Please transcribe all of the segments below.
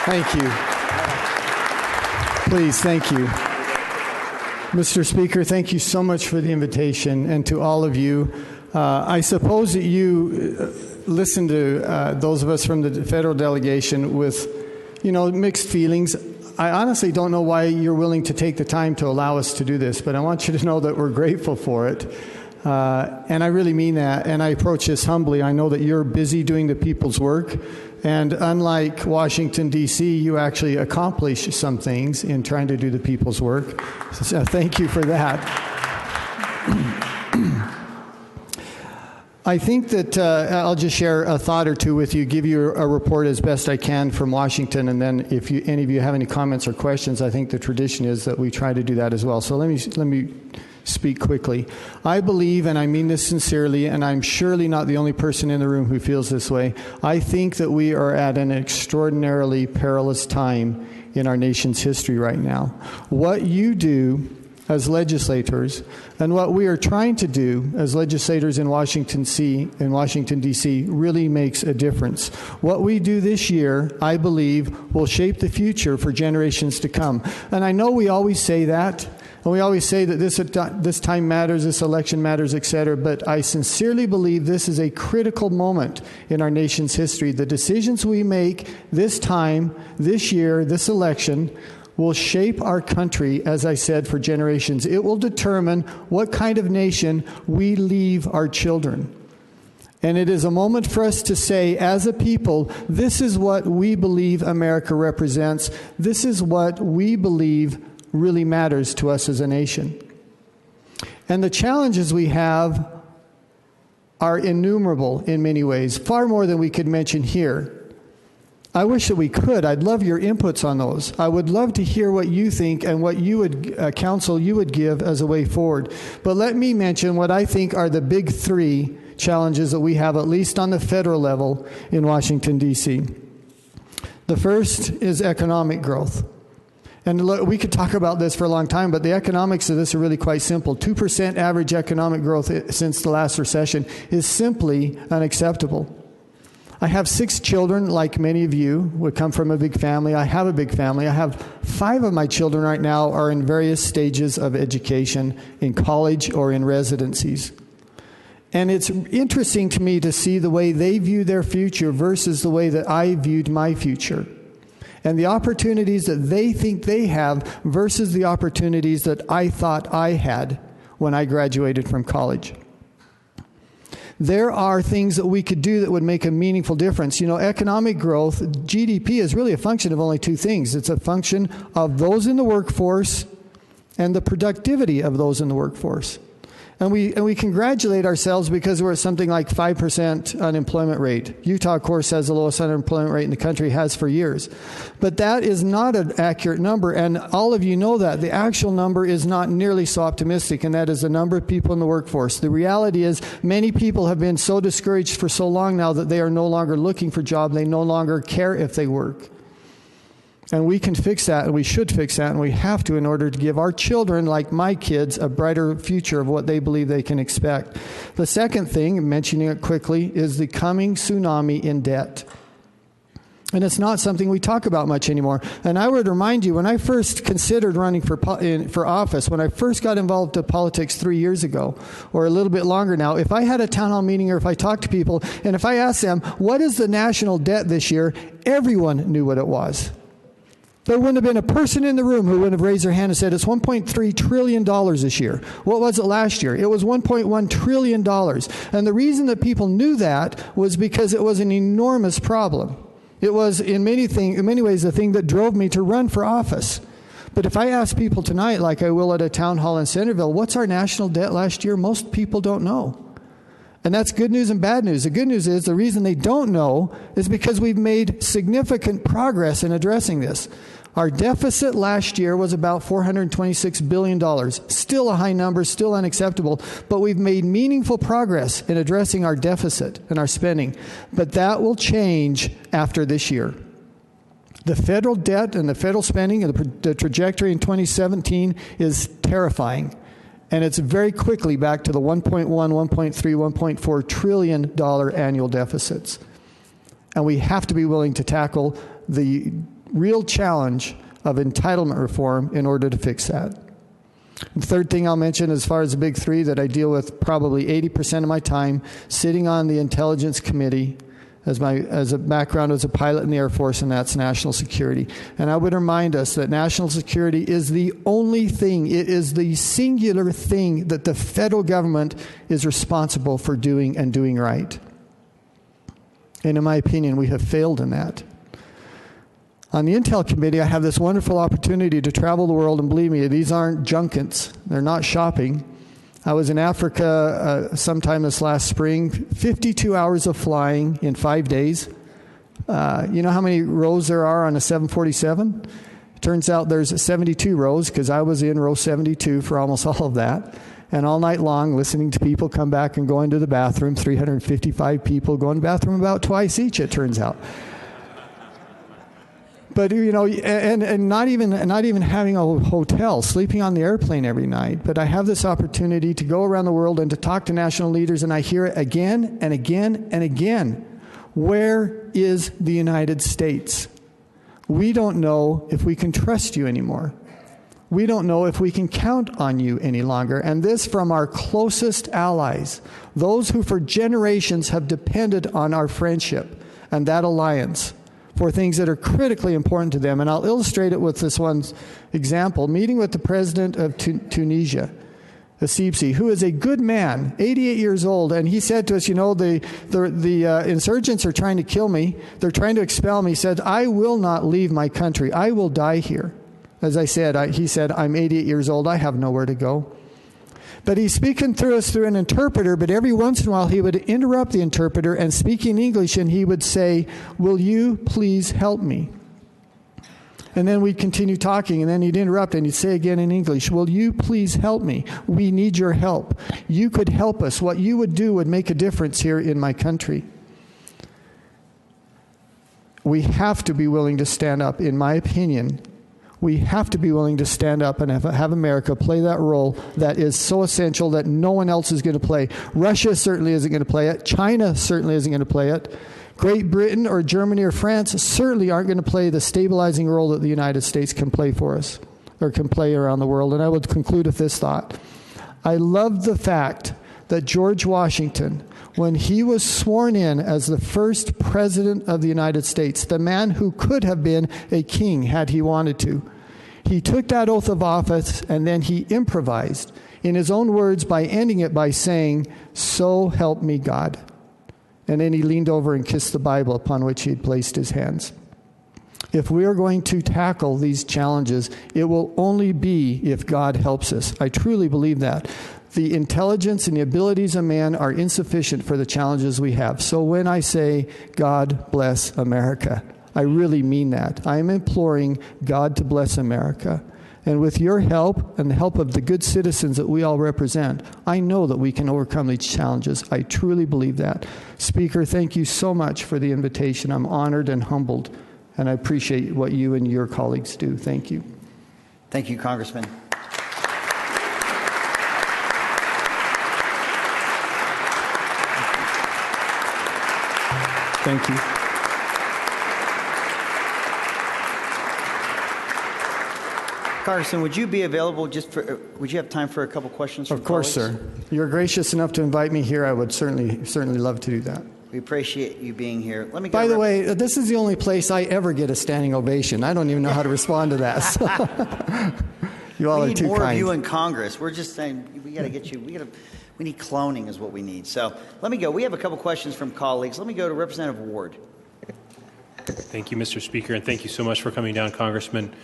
Thank you. Please, thank you. Mr. Speaker, thank you so much for the invitation, and to all of you. I suppose that you listened to those of us from the federal delegation with, mixed feelings. I honestly don't know why you're willing to take the time to allow us to do this, but I want you to know that we're grateful for it. And I really mean that, and I approach this humbly. I know that you're busy doing the people's work, and unlike Washington, D.C., you actually accomplish some things in trying to do the people's work. So thank you for that. I think that I'll just share a thought or two with you, give you a report as best I can from Washington, and then if any of you have any comments or questions, I think the tradition is that we try to do that as well. So let me speak quickly. I believe, and I mean this sincerely, and I'm surely not the only person in the room who feels this way, I think that we are at an extraordinarily perilous time in our nation's history right now. What you do as legislators, and what we are trying to do as legislators in Washington, D.C., really makes a difference. What we do this year, I believe, will shape the future for generations to come. And I know we always say that, and we always say that this time matters, this election matters, etc., but I sincerely believe this is a critical moment in our nation's history. The decisions we make this time, this year, this election, will shape our country, as I said, for generations. It will determine what kind of nation we leave our children. And it is a moment for us to say, as a people, this is what we believe America represents. This is what we believe really matters to us as a nation. And the challenges we have are innumerable in many ways, far more than we could mention here. I wish that we could. I'd love your inputs on those. I would love to hear what you think and what you would counsel you would give as a way forward. But let me mention what I think are the big three challenges that we have, at least on the federal level in Washington, D.C. The first is economic growth. And look, we could talk about this for a long time, but the economics of this are really quite simple. 2% average economic growth since the last recession is simply unacceptable. I have 6 children, like many of you, would come from a big family. I have a big family. I have 5 of my children right now are in various stages of education, in college or in residencies. And it's interesting to me to see the way they view their future versus the way that I viewed my future. And the opportunities that they think they have versus the opportunities that I thought I had when I graduated from college. There are things that we could do that would make a meaningful difference. Economic growth, GDP, is really a function of only 2 things. It's a function of those in the workforce and the productivity of those in the workforce. And we congratulate ourselves because we're at something like 5% unemployment rate. Utah, of course, has the lowest unemployment rate in the country, has for years. But that is not an accurate number, and all of you know that. The actual number is not nearly so optimistic, and that is the number of people in the workforce. The reality is many people have been so discouraged for so long now that they are no longer looking for a job. They no longer care if they work. And we can fix that, and we should fix that, and we have to in order to give our children, like my kids, a brighter future of what they believe they can expect. The second thing, mentioning it quickly, is the coming tsunami in debt. And it's not something we talk about much anymore. And I would remind you, when I first considered running for office, when I first got involved in politics 3 years ago, or a little bit longer now, if I had a town hall meeting or if I talked to people, and if I asked them, what is the national debt this year, everyone knew what it was. There wouldn't have been a person in the room who wouldn't have raised their hand and said, it's $1.3 trillion this year. What was it last year? It was $1.1 trillion. And the reason that people knew that was because it was an enormous problem. It was, in many ways, the thing that drove me to run for office. But if I ask people tonight, like I will at a town hall in Centerville, what's our national debt last year? Most people don't know. And that's good news and bad news. The good news is the reason they don't know is because we've made significant progress in addressing this. Our deficit last year was about $426 billion. Still a high number, still unacceptable, but we've made meaningful progress in addressing our deficit and our spending. But that will change after this year. The federal debt and the federal spending and the trajectory in 2017 is terrifying. And it's very quickly back to the $1.1, $1.3, $1.4 trillion annual deficits. And we have to be willing to tackle the real challenge of entitlement reform in order to fix that. The third thing I'll mention as far as the big three that I deal with probably 80% of my time, sitting on the Intelligence Committee as a background as a pilot in the Air Force, and that's national security. And I would remind us that national security is the only thing, it is the singular thing that the federal government is responsible for doing and doing right. And in my opinion, we have failed in that. On the Intel Committee, I have this wonderful opportunity to travel the world, and believe me, these aren't junkets. They're not shopping. I was in Africa sometime this last spring, 52 hours of flying in 5 days. You know how many rows there are on a 747? Turns out there's 72 rows, because I was in row 72 for almost all of that. And all night long, listening to people come back and go into the bathroom, 355 people go in the bathroom about twice each, it turns out. But, you know, and not even having a hotel, sleeping on the airplane every night. But I have this opportunity to go around the world and to talk to national leaders, and I hear it again and again and again. Where is the United States? We don't know if we can trust you anymore. We don't know if we can count on you any longer. And this from our closest allies, those who for generations have depended on our friendship and that alliance for things that are critically important to them. And I'll illustrate it with this one example. Meeting with the president of Tunisia, Essebsi, who is a good man, 88 years old, and he said to us, you know, the insurgents are trying to kill me. They're trying to expel me. He said, I will not leave my country. I will die here. As I said, he said, I'm 88 years old. I have nowhere to go. But he's speaking through us through an interpreter, but every once in a while he would interrupt the interpreter and speak in English, and he would say, will you please help me? And then we'd continue talking, and then he'd interrupt, and he'd say again in English, will you please help me? We need your help. You could help us. What you would do would make a difference here in my country. We have to be willing to stand up, in my opinion. We have to be willing to stand up and have America play that role that is so essential that no one else is going to play. Russia certainly isn't going to play it. China certainly isn't going to play it. Great Britain or Germany or France certainly aren't going to play the stabilizing role that the United States can play for us, or can play around the world. And I would conclude with this thought. I love the fact that George Washington, when he was sworn in as the first president of the United States, the man who could have been a king had he wanted to, he took that oath of office and then he improvised, in his own words, by ending it by saying, so help me God. And then he leaned over and kissed the Bible upon which he had placed his hands. If we are going to tackle these challenges, it will only be if God helps us. I truly believe that. The intelligence and the abilities of man are insufficient for the challenges we have. So when I say, God bless America, I really mean that. I am imploring God to bless America. And with your help and the help of the good citizens that we all represent, I know that we can overcome these challenges. I truly believe that. Speaker, thank you so much for the invitation. I'm honored and humbled, and I appreciate what you and your colleagues do. Thank you. Thank you, Congressman. Thank you. Congressman, would you be available would you have time for a couple questions from Of course, colleagues? sir. You're gracious enough to invite me here. I would certainly love to do that. We appreciate you being here. Let me go By the way, this is the only place I ever get a standing ovation. I don't even know how to respond to that. So. You all are too kind. We need more of you in Congress. We're just saying we got to get you. We need cloning is what we need. So let me go. We have a couple questions from colleagues. Let me go to Representative Ward. Thank you, Mr. Speaker, and thank you so much for coming down, Congressman.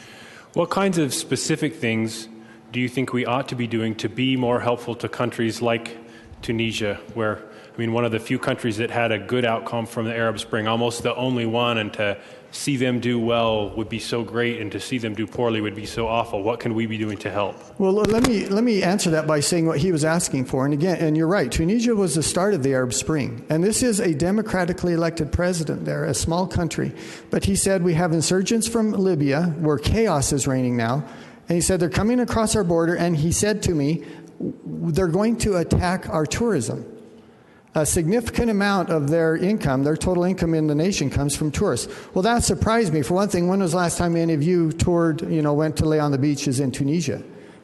What kinds of specific things do you think we ought to be doing to be more helpful to countries like Tunisia, where, I mean, one of the few countries that had a good outcome from the Arab Spring, almost the only one, and to see them do well would be so great, and to see them do poorly would be so awful. What can we be doing to help? Well, let me answer that by saying what he was asking for. And again, and you're right, Tunisia was the start of the Arab Spring. And this is a democratically elected president there, a small country. But he said, we have insurgents from Libya, where chaos is reigning now. And he said, they're coming across our border. And he said to me, they're going to attack our tourism. A significant amount of their income, their total income in the nation, comes from tourists. Well, that surprised me. For one thing, when was the last time any of you toured, went to lay on the beaches in Tunisia?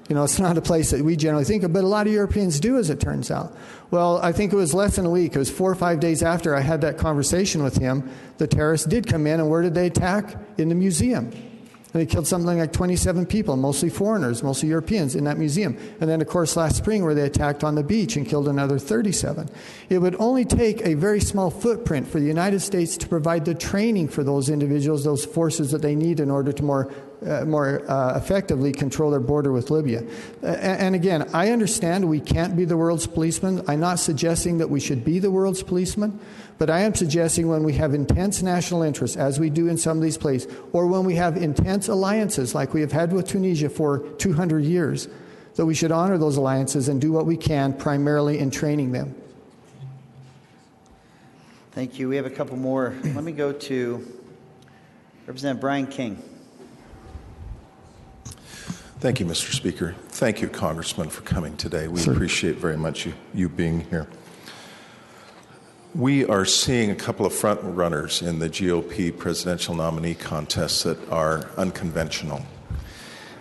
It's not a place that we generally think of, but a lot of Europeans do, as it turns out. Well, I think it was less than a week. It was 4 or 5 days after I had that conversation with him. The terrorists did come in, and where did they attack? In the museum. And they killed something like 27 people, mostly foreigners, mostly Europeans, in that museum. And then, of course, last spring, where they attacked on the beach and killed another 37. It would only take a very small footprint for the United States to provide the training for those individuals, those forces that they need in order to more effectively control their border with Libya. And again, I understand we can't be the world's policeman. I'm not suggesting that we should be the world's policeman, but I am suggesting when we have intense national interests, as we do in some of these places, or when we have intense alliances like we have had with Tunisia for 200 years, that we should honor those alliances and do what we can primarily in training them. Thank you. We have a couple more. Let me go to Representative Brian King. Thank you, Mr. Speaker. Thank you, Congressman, for coming today. We appreciate very much you being here. We are seeing a couple of front runners in the GOP presidential nominee contest that are unconventional.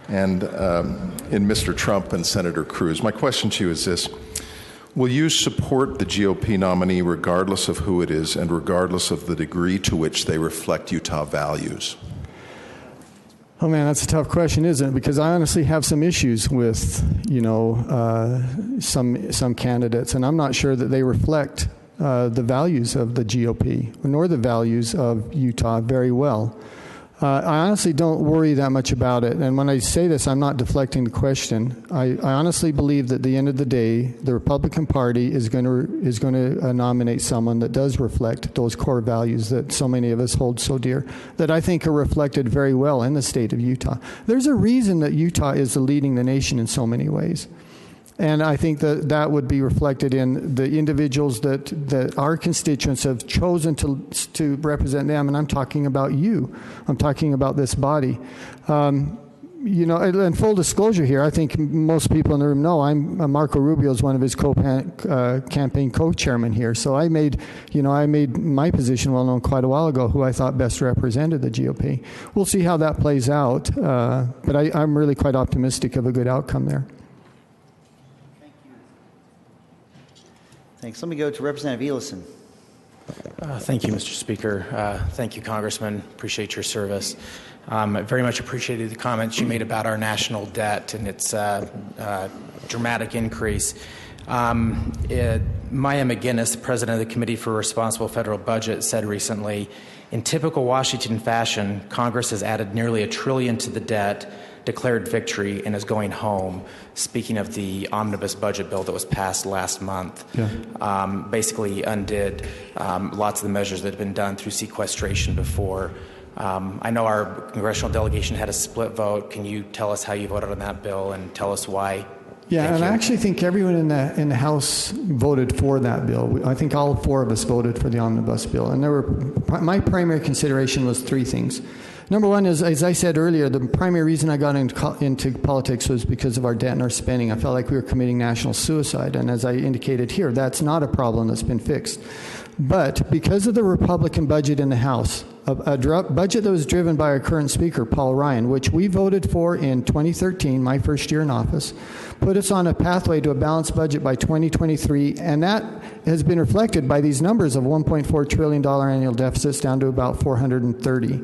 And in Mr. Trump and Senator Cruz, my question to you is this. Will you support the GOP nominee regardless of who it is and regardless of the degree to which they reflect Utah values? Oh man, that's a tough question, isn't it? Because I honestly have some issues with, some candidates, and I'm not sure that they reflect the values of the GOP, nor the values of Utah very well. I honestly don't worry that much about it. And when I say this, I'm not deflecting the question. I honestly believe that at the end of the day, the Republican Party is going to nominate someone that does reflect those core values that so many of us hold so dear, that I think are reflected very well in the state of Utah. There's a reason that Utah is leading the nation in so many ways. And I think that would be reflected in the individuals that our constituents have chosen to represent them. And I'm talking about you. I'm talking about this body. And full disclosure here, I think most people in the room know Marco Rubio is one of his campaign co-chairman here. So I made my position well known quite a while ago, who I thought best represented the GOP. We'll see how that plays out. But I'm really quite optimistic of a good outcome there. Thanks. Let me go to Representative Elison. Thank you, Mr. Speaker. Thank you, Congressman. Appreciate your service. I very much appreciated the comments you made about our national debt and its dramatic increase. Maya McGinnis, the president of the Committee for Responsible Federal Budget, said recently, in typical Washington fashion, Congress has added nearly $1 trillion to the debt, declared victory, and is going home. Speaking of the omnibus budget bill that was passed last month, basically undid lots of the measures that had been done through sequestration before. I know our congressional delegation had a split vote. Can you tell us how you voted on that bill and tell us why? Yeah, and I actually think everyone in the House voted for that bill. I think all four of us voted for the omnibus bill. And my primary consideration was three things. Number one is, as I said earlier, the primary reason I got into politics was because of our debt and our spending. I felt like we were committing national suicide. And as I indicated here, that's not a problem that's been fixed. But because of the Republican budget in the House, a budget that was driven by our current Speaker, Paul Ryan, which we voted for in 2013, my first year in office, put us on a pathway to a balanced budget by 2023, and that has been reflected by these numbers of $1.4 trillion annual deficits down to about 430.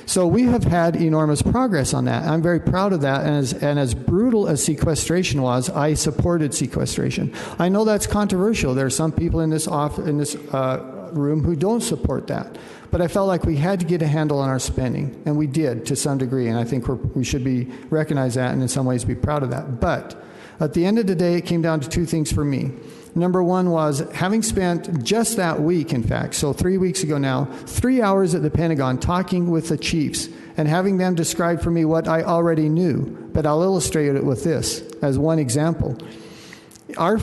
So we have had enormous progress on that. I'm very proud of that, and as brutal as sequestration was, I supported sequestration. I know that's controversial. There are some people in this room who don't support that. But I felt like we had to get a handle on our spending, and we did to some degree, and I think we should recognize that and in some ways be proud of that. But at the end of the day, it came down to two things for me. Number one was having spent just that week, in fact, so 3 weeks ago now, 3 hours at the Pentagon talking with the chiefs and having them describe for me what I already knew. But I'll illustrate it with this as one example. Our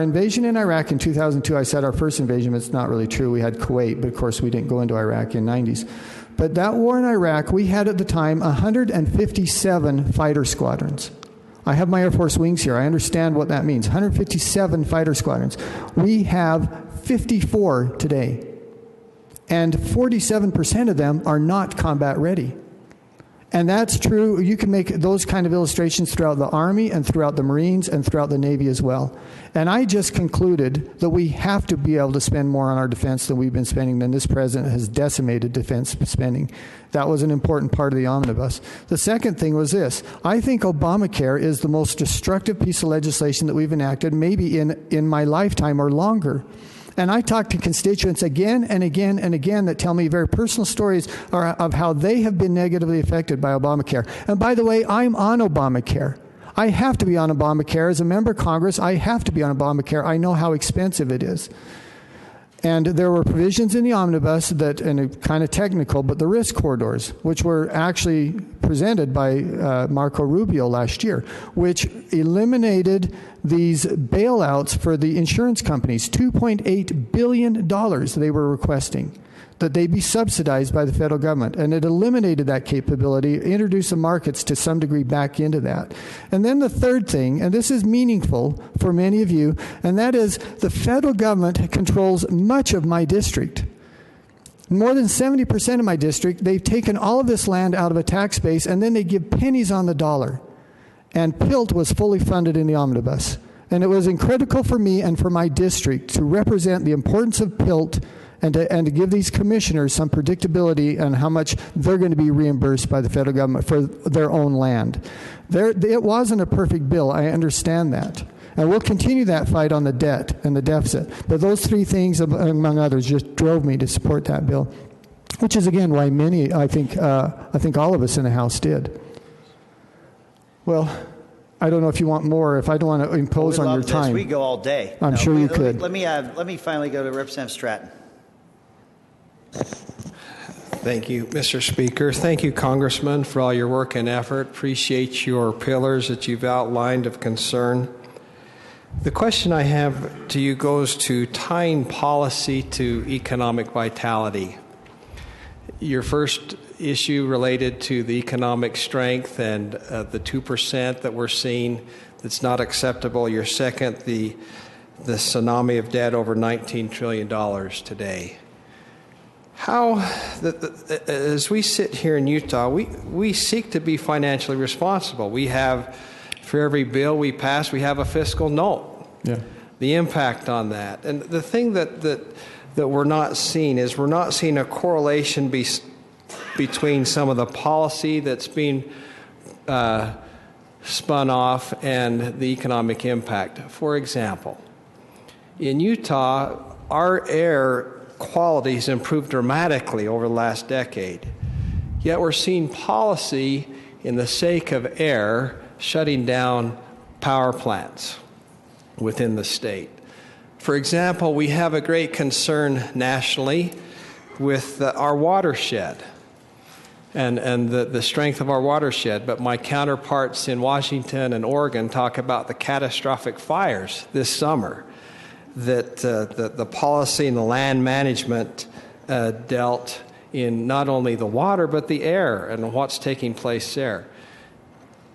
invasion in Iraq in 2002, I said our first invasion, but it's not really true. We had Kuwait, but of course we didn't go into Iraq in the 90s. But that war in Iraq, we had at the time 157 fighter squadrons. I have my Air Force wings here. I understand what that means. 157 fighter squadrons. We have 54 today. And 47% of them are not combat ready. And that's true. You can make those kind of illustrations throughout the Army and throughout the Marines and throughout the Navy as well. And I just concluded that we have to be able to spend more on our defense than we've been spending, than this president has decimated defense spending. That was an important part of the omnibus. The second thing was this. I think Obamacare is the most destructive piece of legislation that we've enacted maybe in my lifetime or longer. And I talk to constituents again and again and again that tell me very personal stories of how they have been negatively affected by Obamacare. And by the way, I'm on Obamacare. I have to be on Obamacare. As a member of Congress, I have to be on Obamacare. I know how expensive it is. And there were provisions in the omnibus that, and kind of technical, but the risk corridors, which were actually presented by Marco Rubio last year, which eliminated these bailouts for the insurance companies, $2.8 billion they were requesting, that they be subsidized by the federal government. And it eliminated that capability, introduced the markets to some degree back into that. And then the third thing, and this is meaningful for many of you, and that is the federal government controls much of my district. More than 70% of my district, they've taken all of this land out of a tax base, and then they give pennies on the dollar. And PILT was fully funded in the omnibus. And it was critical for me and for my district to represent the importance of PILT and to give these commissioners some predictability on how much they're going to be reimbursed by the federal government for their own land. It wasn't a perfect bill. I understand that. And we'll continue that fight on the debt and the deficit. But those three things, among others, just drove me to support that bill, which is, again, why many, I think all of us in the House did. Well, I don't know if you want more. If I don't want to impose on your time. We go all day. I'm sure you could. Let me finally go to Representative Stratton. Thank you, Mr. Speaker. Thank you, Congressman, for all your work and effort. Appreciate your pillars that you've outlined of concern. The question I have to you goes to tying policy to economic vitality. Your first issue related to the economic strength and the 2% that we're seeing that's not acceptable. Your second, the tsunami of debt over $19 trillion today. How, as we sit here in Utah, we seek to be financially responsible. We have, for every bill we pass, we have a fiscal note. Yeah. The impact on that. And the thing that we're not seeing is we're not seeing a correlation between some of the policy that's being spun off and the economic impact. For example, in Utah, our air quality has improved dramatically over the last decade. Yet we're seeing policy in the sake of air shutting down power plants within the state. For example, we have a great concern nationally with our watershed and the strength of our watershed. But my counterparts in Washington and Oregon talk about the catastrophic fires this summer that the policy and the land management dealt in not only the water but the air and what's taking place there.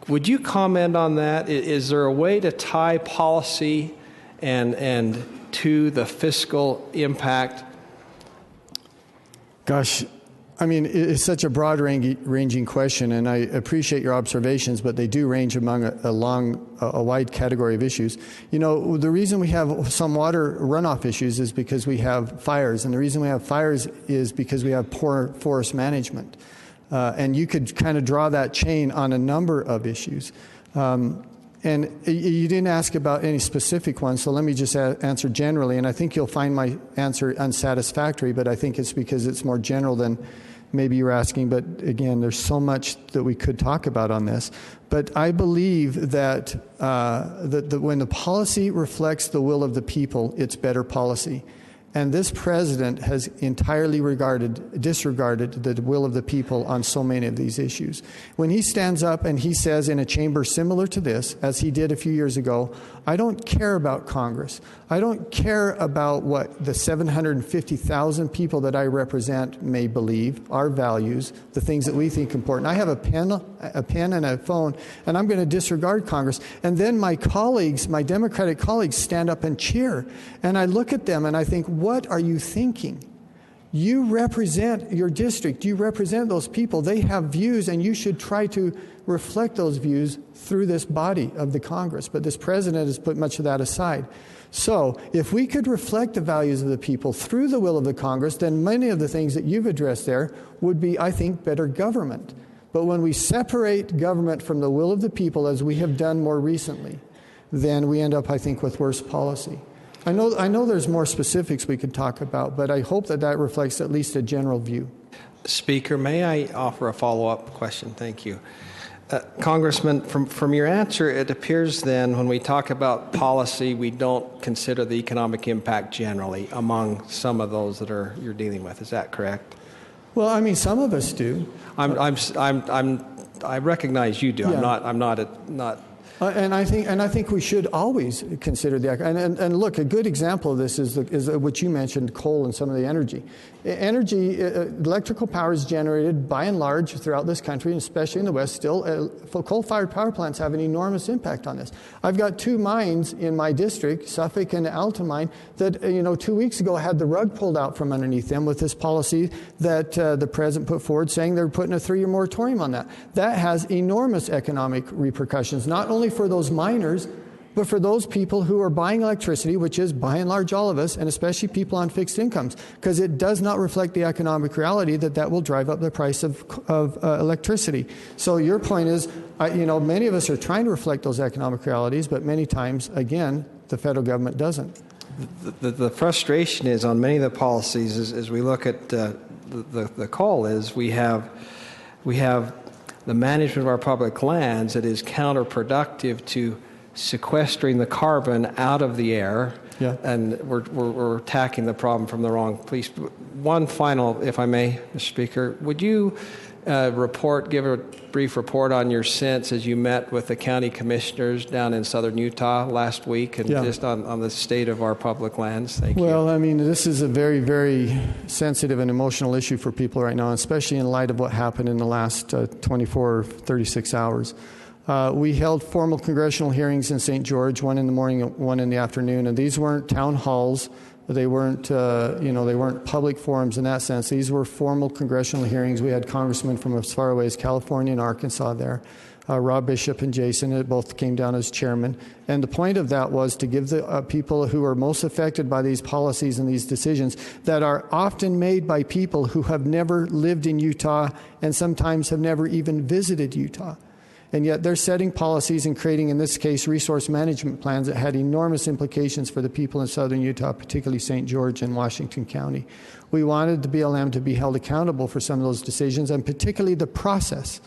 Would you comment on that? Is there a way to tie policy and to the fiscal impact? Gosh, I mean, it's such a broad-ranging question, and I appreciate your observations, but they do range along a wide category of issues. You know, the reason we have some water runoff issues is because we have fires, and the reason we have fires is because we have poor forest management. And you could kind of draw that chain on a number of issues. And you didn't ask about any specific ones, so let me just answer generally. And I think you'll find my answer unsatisfactory, but I think it's because it's more general than maybe you're asking. But again, there's so much that we could talk about on this. But I believe that, that when the policy reflects the will of the people, it's better policy. And this president has entirely disregarded the will of the people on so many of these issues. When he stands up and he says in a chamber similar to this, as he did a few years ago, I don't care about Congress. I don't care about what the 750,000 people that I represent may believe, our values, the things that we think important. I have a pen and a phone, and I'm going to disregard Congress. And then my colleagues, my Democratic colleagues, stand up and cheer. And I look at them and I think, what are you thinking? You represent your district. You represent those people. They have views, and you should try to reflect those views through this body of the Congress. But this president has put much of that aside. So if we could reflect the values of the people through the will of the Congress, then many of the things that you've addressed there would be, I think, better government. But when we separate government from the will of the people, as we have done more recently, then we end up, I think, with worse policy. I know there's more specifics we could talk about, but I hope that reflects at least a general view. Speaker, may I offer a follow-up question? Thank you. Congressman, from your answer, it appears then when we talk about policy, we don't consider the economic impact generally among some of those that you're dealing with. Is that correct? Well, I mean, some of us do. I recognize you do. Yeah. I'm not. And I think we should always consider and look, a good example of this is what you mentioned, coal and some of the energy. Electrical power is generated by and large throughout this country, and especially in the West still. Coal-fired power plants have an enormous impact on this. I've got two mines in my district, Suffolk and Alton mine, that 2 weeks ago had the rug pulled out from underneath them with this policy that the president put forward saying they're putting a 3-year moratorium on that. That has enormous economic repercussions, not only for those miners, but for those people who are buying electricity, which is by and large all of us, and especially people on fixed incomes, because it does not reflect the economic reality that will drive up the price of electricity. So your point is, many of us are trying to reflect those economic realities, but many times, again, the federal government doesn't. The frustration is on many of the policies as we look at the call is we have the management of our public lands that is counterproductive to sequestering the carbon out of the air, and we're attacking the problem from the wrong place. One final, if I may, Mr. Speaker, would you give a brief report on your sense as you met with the county commissioners down in southern Utah last week and just on the state of our public lands? Thank you. Well, I mean, this is a very, very sensitive and emotional issue for people right now, especially in light of what happened in the last 24 or 36 hours. We held formal congressional hearings in St. George, one in the morning and one in the afternoon, and these weren't town halls. They weren't, they weren't public forums in that sense. These were formal congressional hearings. We had congressmen from as far away as California and Arkansas there. Rob Bishop and Jason both came down as chairman. And the point of that was to give the people who are most affected by these policies and these decisions that are often made by people who have never lived in Utah and sometimes have never even visited Utah. And yet they're setting policies and creating, in this case, resource management plans that had enormous implications for the people in southern Utah, particularly St. George and Washington County. We wanted the BLM to be held accountable for some of those decisions, and particularly the process.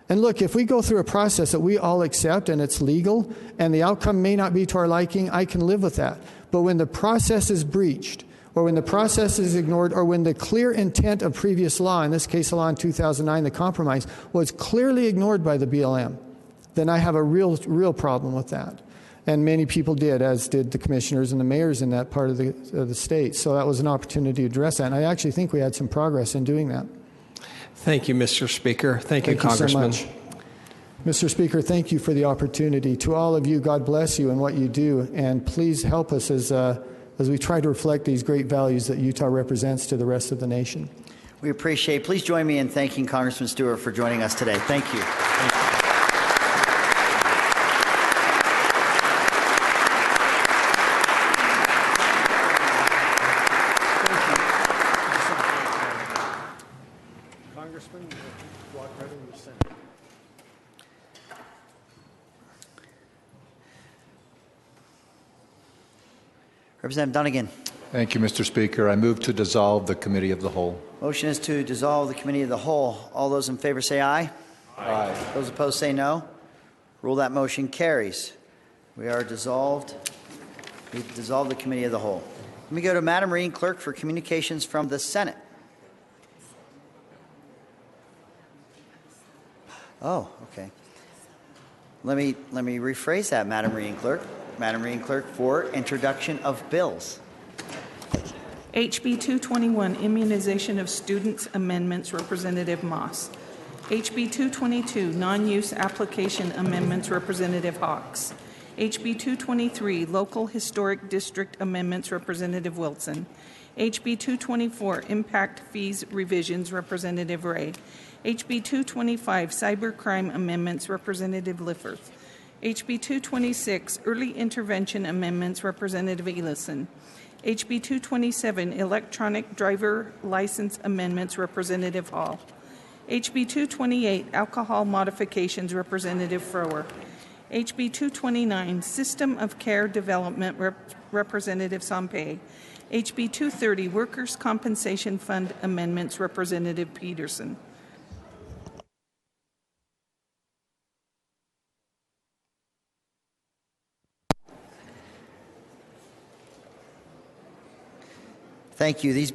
And look, if we go through a process that we all accept and it's legal and the outcome may not be to our liking, I can live with that. But when the process is breached, or when the process is ignored, or when the clear intent of previous law, in this case, the law in 2009, the compromise, was clearly ignored by the BLM, then I have a real problem with that. And many people did, as did the commissioners and the mayors in that part of the state. So that was an opportunity to address that. And I actually think we had some progress in doing that. Thank you, Mr. Speaker. Thank you, Congressman. So much. Mr. Speaker, thank you for the opportunity. To all of you, God bless you in what you do. And please help us as we try to reflect these great values that Utah represents to the rest of the nation. We appreciate. Please join me in thanking Congressman Stewart for joining us today. Thank you. Thank you. Congressman, walk right in your center. Representative Dunnigan. Thank you, Mr. Speaker. I move to dissolve the Committee of the Whole. Motion is to dissolve the Committee of the Whole. All those in favor say aye. Aye. Those opposed say no. Rule that motion carries. We are dissolved. We've dissolved the Committee of the Whole. Let me go to Madam Reading Clerk for communications from the Senate. Oh, okay. Let me rephrase that, Madam Reading Clerk. Madam Reading Clerk for introduction of bills. HB 221, Immunization of Students Amendments, Representative Moss. HB 222, Non-Use Application Amendments, Representative Hawks. HB 223, Local Historic District Amendments, Representative Wilson. HB 224, Impact Fees Revisions, Representative Ray. HB 225, Cybercrime Amendments, Representative Lifford. HB 226, Early Intervention Amendments, Representative Elison. HB 227, Electronic Driver License Amendments, Representative Hall. HB 228, Alcohol Modifications, Representative Frower. HB 229, System of Care Development, Representative Sampé. HB 230, Workers' Compensation Fund Amendments, Representative Peterson. Thank you. These